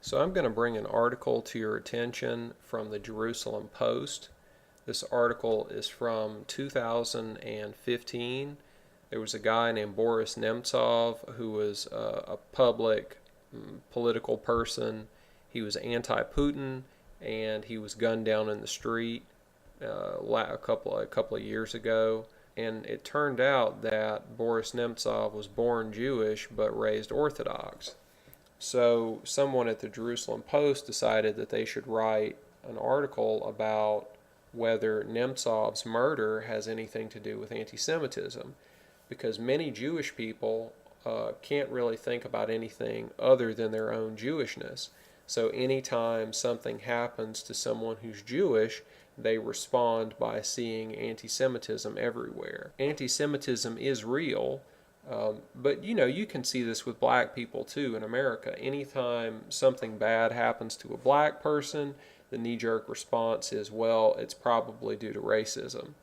So I'm going to bring an article to your attention from the Jerusalem Post. This article is from 2015. There was a guy named Boris Nemtsov who was a public political person. He was anti-Putin, and he was gunned down in the street a couple of years ago. And it turned out that Boris Nemtsov was born Jewish but raised Orthodox. So someone at the Jerusalem Post decided that they should write an article about whether Nemtsov's murder has anything to do with anti-Semitism, because many Jewish people can't really think about anything other than their own Jewishness. So anytime something happens to someone who's Jewish, they respond by seeing anti-Semitism everywhere. Anti-Semitism is real. But you can see this with black people too in America. Anytime something bad happens to a black person, the knee-jerk response is, well, it's probably due to racism.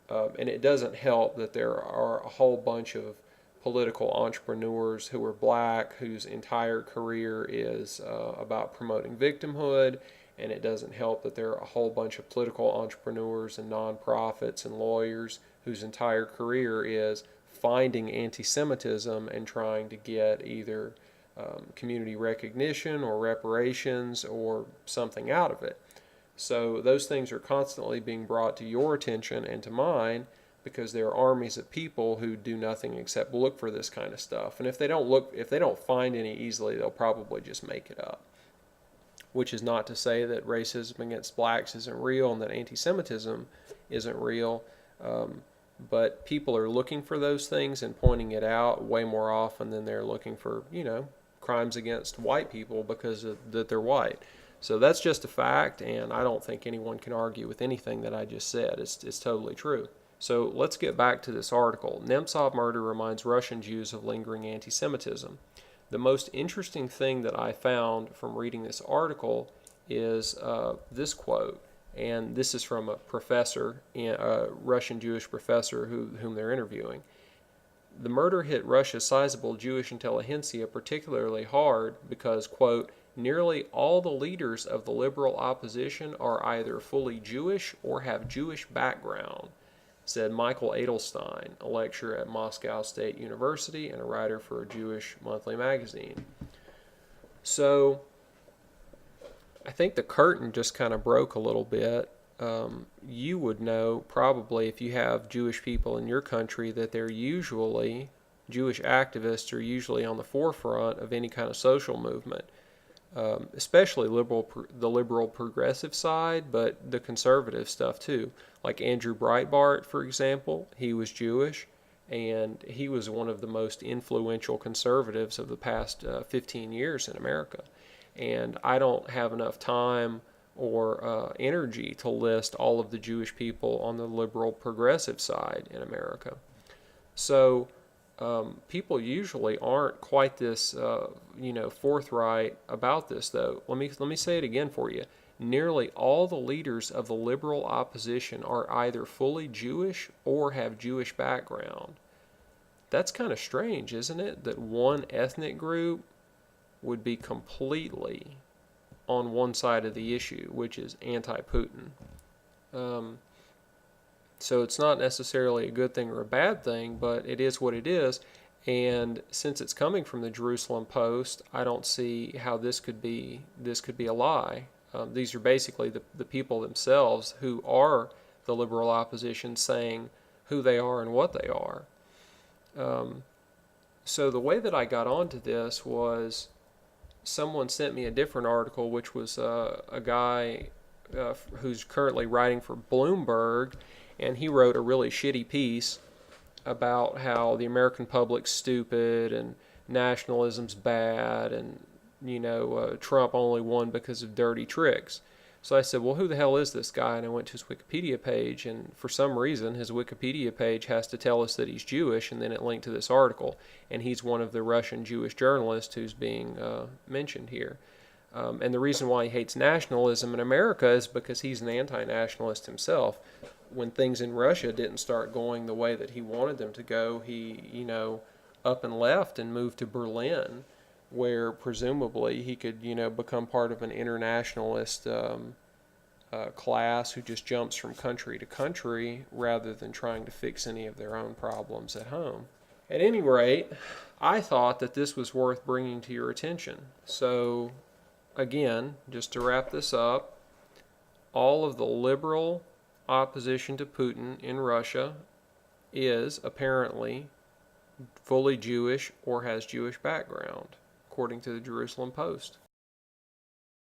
And it doesn't help that there are a whole bunch of political entrepreneurs who are black whose entire career is about promoting victimhood. And it doesn't help that there are a whole bunch of political entrepreneurs and nonprofits and lawyers whose entire career is finding anti-Semitism and trying to get either community recognition or reparations or something out of it. So those things are constantly being brought to your attention and to mine because there are armies of people who do nothing except look for this kind of stuff. And if they don't find any easily, they'll probably just make it up. Which is not to say that racism against blacks isn't real and that anti-Semitism isn't real. But people are looking for those things and pointing it out way more often than they're looking for, crimes against white people because that they're white. So that's just a fact, and I don't think anyone can argue with anything that I just said. It's totally true. So let's get back to this article. Nemtsov murder reminds Russian Jews of lingering anti-Semitism. The most interesting thing that I found from reading this article is this quote. And this is from a professor, a Russian Jewish professor whom they're interviewing. The murder hit Russia's sizable Jewish intelligentsia particularly hard because, quote, nearly all the leaders of the liberal opposition are either fully Jewish or have Jewish background, said Michael Edelstein, a lecturer at Moscow State University and a writer for a Jewish monthly magazine. So I think the curtain just kind of broke a little bit. You would know probably if you have Jewish people in your country that Jewish activists are usually on the forefront of any kind of social movement, especially the liberal progressive side, but the conservative stuff too. Like Andrew Breitbart, for example, he was Jewish, and he was one of the most influential conservatives of the past 15 years in America. And I don't have enough time or energy to list all of the Jewish people on the liberal progressive side in America. So people usually aren't quite this, forthright about this, though. Let me say it again for you. Nearly all the leaders of the liberal opposition are either fully Jewish or have Jewish background. That's kind of strange, isn't it? That one ethnic group would be completely on one side of the issue, which is anti-Putin. So it's not necessarily a good thing or a bad thing, but it is what it is. And since it's coming from the Jerusalem Post, I don't see how this could be a lie. These are basically the people themselves who are the liberal opposition saying who they are and what they are. So the way that I got onto this was someone sent me a different article, which was a guy who's currently writing for Bloomberg, and he wrote a really shitty piece about how the American public's stupid and nationalism's bad and, Trump only won because of dirty tricks. So I said, well, who the hell is this guy? And I went to his Wikipedia page, and for some reason, his Wikipedia page has to tell us that he's Jewish, and then it linked to this article. And he's one of the Russian Jewish journalists who's being mentioned here. And the reason why he hates nationalism in America is because he's an anti-nationalist himself. When things in Russia didn't start going the way that he wanted them to go, he, up and left and moved to Berlin where presumably he could, become part of an internationalist class who just jumps from country to country rather than trying to fix any of their own problems at home. At any rate, I thought that this was worth bringing to your attention. So, again, just to wrap this up, all of the liberal opposition to Putin in Russia is apparently fully Jewish or has Jewish background, according to the Jerusalem Post.